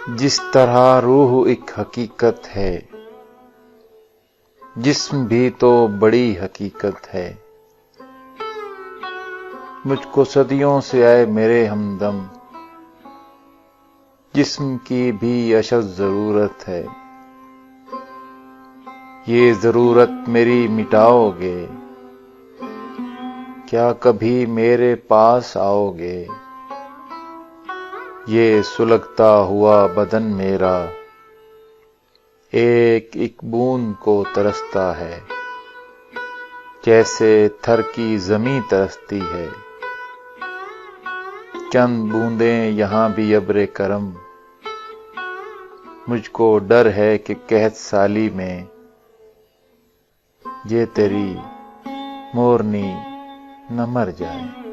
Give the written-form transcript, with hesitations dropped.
जिस तरह रूह एक हकीकत है, जिस्म भी तो बड़ी हकीकत है। मुझको सदियों से आए मेरे हमदम, जिस्म की भी अशद जरूरत है। ये जरूरत मेरी मिटाओगे, क्या कभी मेरे पास आओगे? ये सुलगता हुआ बदन मेरा एक एक बूंद को तरसता है, जैसे थर की जमीं तरसती है। चंद बूंदें यहाँ भी अब्रे करम, मुझको डर है कि कहत साली में ये तेरी मोरनी न मर जाए।